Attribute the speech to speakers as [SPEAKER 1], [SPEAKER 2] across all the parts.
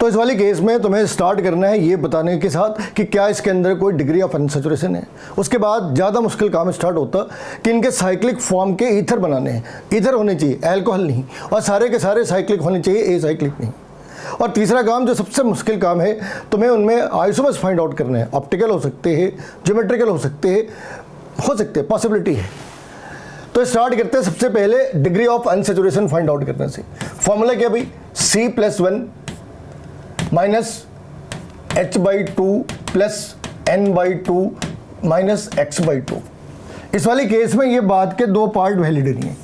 [SPEAKER 1] तो इस वाले केस में तुम्हें स्टार्ट करना है ये बताने के साथ कि क्या इसके अंदर कोई डिग्री ऑफ अनसैचुरेशन है। उसके बाद ज़्यादा मुश्किल काम स्टार्ट होता कि इनके साइक्लिक फॉर्म के ईथर बनाने हैं। ईथर होने चाहिए, अल्कोहल नहीं, और सारे के सारे साइक्लिक होने चाहिए, ए साइक्लिक नहीं। और तीसरा काम जो सबसे मुश्किल काम है, तुम्हें उनमें आइसोमर्स फाइंड आउट करने हैं। ऑप्टिकल हो सकते हैं, ज्योमेट्रिकल हो सकते हैं, पॉसिबिलिटी है। तो स्टार्ट करते हैं सबसे पहले degree of unsaturation find out करने से। फॉर्मूला क्या भाई, C+1 minus H/2 plus N/2 minus X/2। इस वाले केस में ये बात के दो पार्ट वैलिड नहीं है।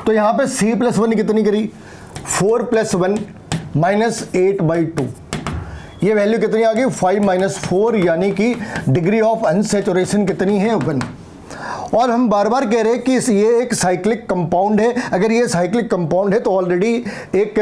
[SPEAKER 1] तो यहाँ पे C+1 कितनी करी, 4 + 1 माइनस 8/2। ये वैल्यू कितनी आ गई, 5 - 4, यानी कि डिग्री ऑफ अनसैचुरेशन कितनी है, 1। और हम बार बार कह रहे हैं कि ये एक साइक्लिक कंपाउंड है। अगर ये साइक्लिक कंपाउंड है तो ऑलरेडी एक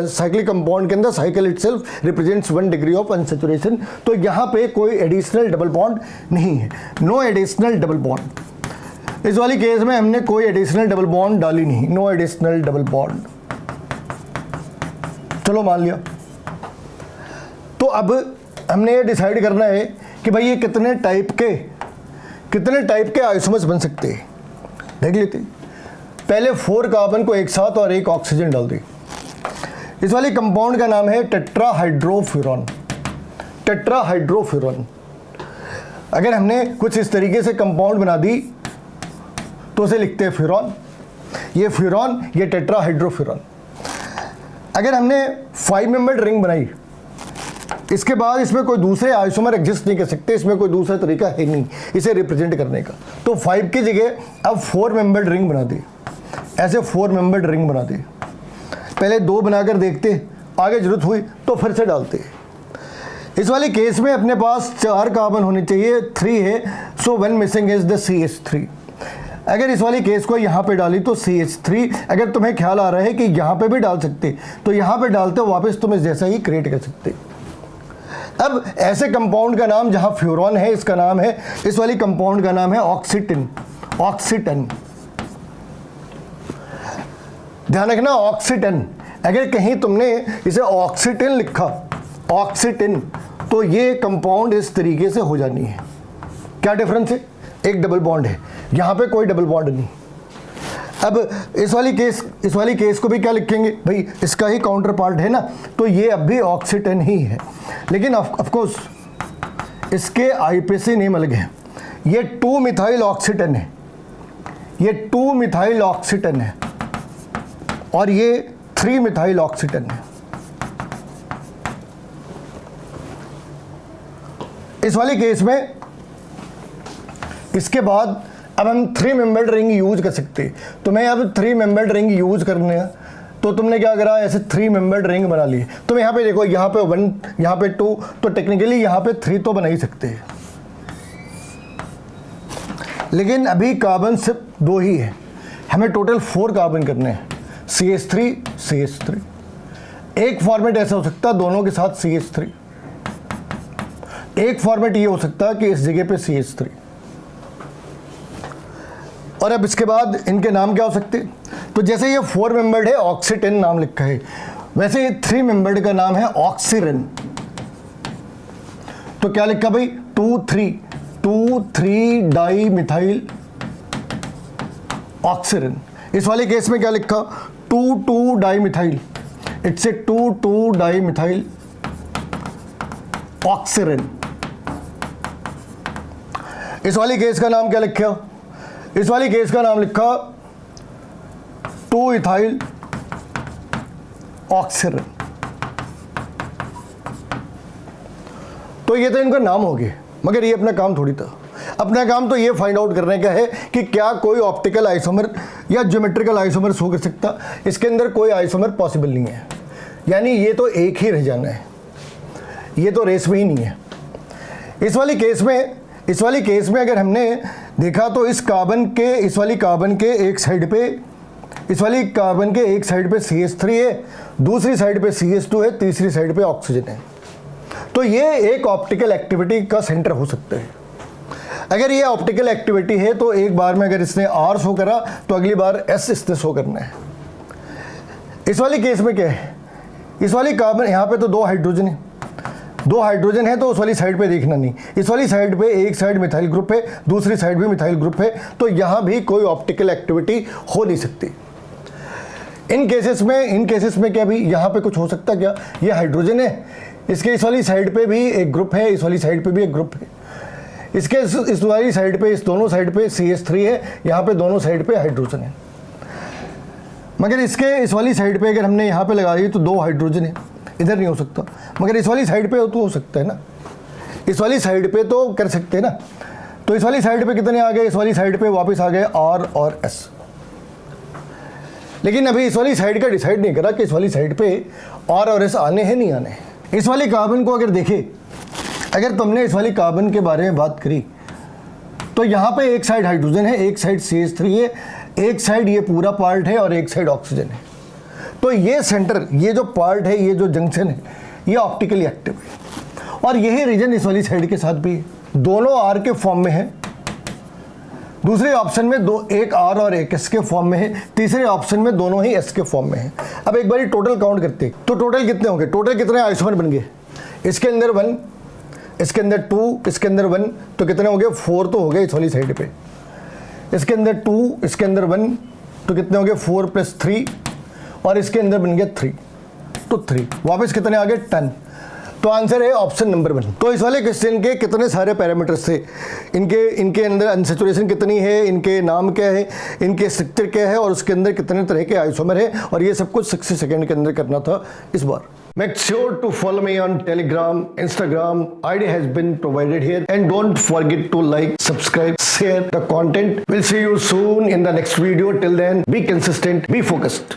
[SPEAKER 1] साइक्लिक कंपाउंड के अंदर cycle itself represents 1 degree of unsaturation. तो यहाँ पे कोई एडिशनल डबल बॉन्ड नहीं है, नो एडिशनल डबल बॉन्ड। इस वाली केस में हमने कोई एडिशनल डबल बॉन्ड डाली नहीं, नो एडिशनल डबल बॉन्ड। चलो मान लिया। तो अब हमने ये डिसाइड करना है कि भाई ये कितने टाइप के आइसोमर्स बन सकते हैं। देख लेते। पहले 4 कार्बन को एक साथ और 1 ऑक्सीजन डाल दी। इस वाले कंपाउंड का नाम है टेट्राहाइड्रोफ्यूरॉन। टेट्राहाइड्रोफ्यूरॉन। अगर हमने कुछ इस तरीके से कंपाउंड बना दी तो उसे लिखते हैं फ्यूरॉन। ये फ्यूरॉन, ये टेट्राहाइड्रोफ्यूरॉन। अगर हमने 5 मेंबर्ड रिंग बनाई, इसके बाद इसमें कोई दूसरे आइसोमर एग्जिस्ट नहीं कर सकते, इसमें कोई दूसरा तरीका है नहीं इसे रिप्रेजेंट करने का। तो 5 की जगह अब 4 मेंबर्ड रिंग बना दे। ऐसे 4 मेंबर्ड रिंग बना दे। पहले 2 बनाकर देखते, आगे जरूरत हुई तो फिर से डालते। इस वाले केस में अपने पास 4 कार्बन होने चाहिए, 3 है, सो 1 मिसिंग इज द CH3। अगर इस वाली केस को यहाँ पे डाली तो CH3। अगर तुम्हें ख्याल आ रहा है कि यहाँ पे भी डाल सकते, तो यहाँ पे डालते वापस तुम इस जैसा ही क्रिएट कर सकते। अब ऐसे कंपाउंड का नाम, जहाँ फ्यूरॉन है इसका नाम है, इस वाली कंपाउंड का नाम है ऑक्सीटिन। ऑक्सीटन, ध्यान रखना, ऑक्सीटन। अगर कहीं तुमने इसे ऑक्सीटिन लिखा, ऑक्सीटिन, तो ये कंपाउंड इस तरीके से हो जानी है। क्या डिफरेंस है, एक डबल बॉन्ड है, यहाँ पे कोई डबल बॉन्ड नहीं। अब इस वाली केस को भी क्या लिखेंगे भाई, इसका ही काउंटर पार्ट है ना, तो ये अब भी ऑक्सीटन ही है। लेकिन ऑफ कोर्स इसके आईपीसी नेम अलग है। ये 2 मिथाइल ऑक्सीटन है, ये 2 मिथाइल ऑक्सीटन है, और ये 3 मिथाइल ऑक्सीटन है। इस वाले केस में इसके बाद अब हम 3 मेंबर्ड रिंग यूज कर सकते हैं। तुम्हें अब 3 मेंबर्ड रिंग यूज करने हैं, तो तुमने क्या करा, ऐसे 3 मेंबर्ड रिंग बना ली। तुम यहाँ पे देखो, यहाँ पे 1, यहाँ पे 2, तो टेक्निकली यहाँ पे 3 तो बना ही सकते हैं। लेकिन अभी कार्बन सिर्फ 2 ही है, हमें टोटल 4 कार्बन करने हैं, CH3 CH3। एक फॉर्मेट ऐसा हो सकता है दोनों के साथ CH3, एक फॉर्मेट ये हो सकता है कि इस जगह पे CH3। और अब इसके बाद इनके नाम क्या हो सकते हैं, तो जैसे ये 4 मेंबर्ड है, ऑक्सीटन नाम लिखा है, वैसे ये 3 मेंबर्ड का नाम है ऑक्सीरन। तो क्या लिखा भाई, 2,3 डाई मिथाइल ऑक्सीरन। इस वाले केस में क्या लिखा, 2,2 dimethyl, it's a 2,2 dimethyl oxirane. इस वाली केस का नाम क्या लिखा, इस वाली केस का नाम लिखा 2 इथाइल ऑक्सीरन। तो ये तो इनका नाम हो गया, मगर ये अपना काम थोड़ी था। अपना काम तो ये फाइंड आउट करने का है कि क्या कोई ऑप्टिकल आइसोमर या ज्योमेट्रिकल आइसोमर हो कर सकता। इसके अंदर कोई आइसोमर पॉसिबल नहीं है, यानी ये तो एक ही रह जाना है, ये तो रेस में ही नहीं है। इस वाली केस में अगर हमने देखा तो इस वाली कार्बन के एक साइड पे CH3 है, दूसरी साइड पे CH2 है, तीसरी साइड पे ऑक्सीजन है। तो ये एक ऑप्टिकल एक्टिविटी का सेंटर हो सकता है। अगर ये ऑप्टिकल एक्टिविटी है तो एक बार में अगर इसने R शो करा तो अगली बार S इसने शो करना है। इस वाली केस में क्या है, इस वाली कार्बन, यहाँ पे तो 2 हाइड्रोजन है, 2 हाइड्रोजन है, तो उस वाली साइड पे देखना नहीं। इस वाली साइड पे एक साइड मिथाइल ग्रुप है, दूसरी साइड भी मिथाइल ग्रुप है, तो यहाँ भी कोई ऑप्टिकल एक्टिविटी हो नहीं सकती। इन केसेस में क्या भी यहाँ पे कुछ हो सकता क्या? ये हाइड्रोजन है, इसके इस वाली साइड पे भी एक ग्रुप है, इस वाली साइड पे भी एक ग्रुप है, इसके इस वाली साइड पे, इस दोनों साइड पे CH3 है, यहाँ पे दोनों साइड पे हाइड्रोजन है। मगर इसके इस वाली साइड पे अगर हमने यहाँ पे लगा दी तो 2 हाइड्रोजन है, इधर नहीं हो सकता, मगर इस वाली साइड पे तो हो सकता है ना, इस वाली साइड पे तो कर सकते हैं ना। तो इस वाली साइड पे कितने आ गए? इस वाली साइड पे वापस आ गए R और S। लेकिन अभी इस वाली साइड का डिसाइड नहीं करा कि इस वाली साइड पे R और S आने हैं नहीं आने हैं। इस वाली कार्बन को अगर देखें, अगर तुमने इस वाली कार्बन के बारे में बात करी तो यहाँ पे एक साइड हाइड्रोजन है, एक साइड CH3 है, एक साइड ये पूरा पार्ट है और एक साइड ऑक्सीजन है। तो ये सेंटर, ये जो पार्ट है, ये जो जंक्शन है, ये ऑप्टिकली एक्टिव है। और यही रीजन इस वाली साइड के साथ भी है। दोनों R के फॉर्म में है, दूसरे ऑप्शन में एक R और एक S के फॉर्म में है, तीसरे ऑप्शन में दोनों ही S के फॉर्म में है। अब एक बार टोटल काउंट करते हैं तो टोटल कितने होंगे? टोटल कितने आइसोमर बन गए? इसके अंदर 1, इसके अंदर 2, इसके अंदर 1, तो कितने हो गए? 4 तो हो गए इस वाली साइड पे। इसके अंदर 2, इसके अंदर 1, तो कितने हो गए? 4 + 3, और इसके अंदर बन गया 3, तो 3, वापस कितने आ गए? 10। तो आंसर है ऑप्शन नंबर 1। तो इस वाले क्वेश्चन के कितने सारे पैरामीटर्स थे, इनके अंदर अनसैचुरेशन कितनी है, इनके नाम क्या है, इनके स्ट्रक्चर क्या है, और उसके अंदर कितने तरह के आइसोमर है, और ये सब कुछ 60 सेकंड के अंदर करना था इस बार। Make sure to follow me on Telegram, Instagram. ID has been provided here, and don't forget to like, subscribe, share the content. We'll see you soon in the next video. Till then, be consistent, be focused.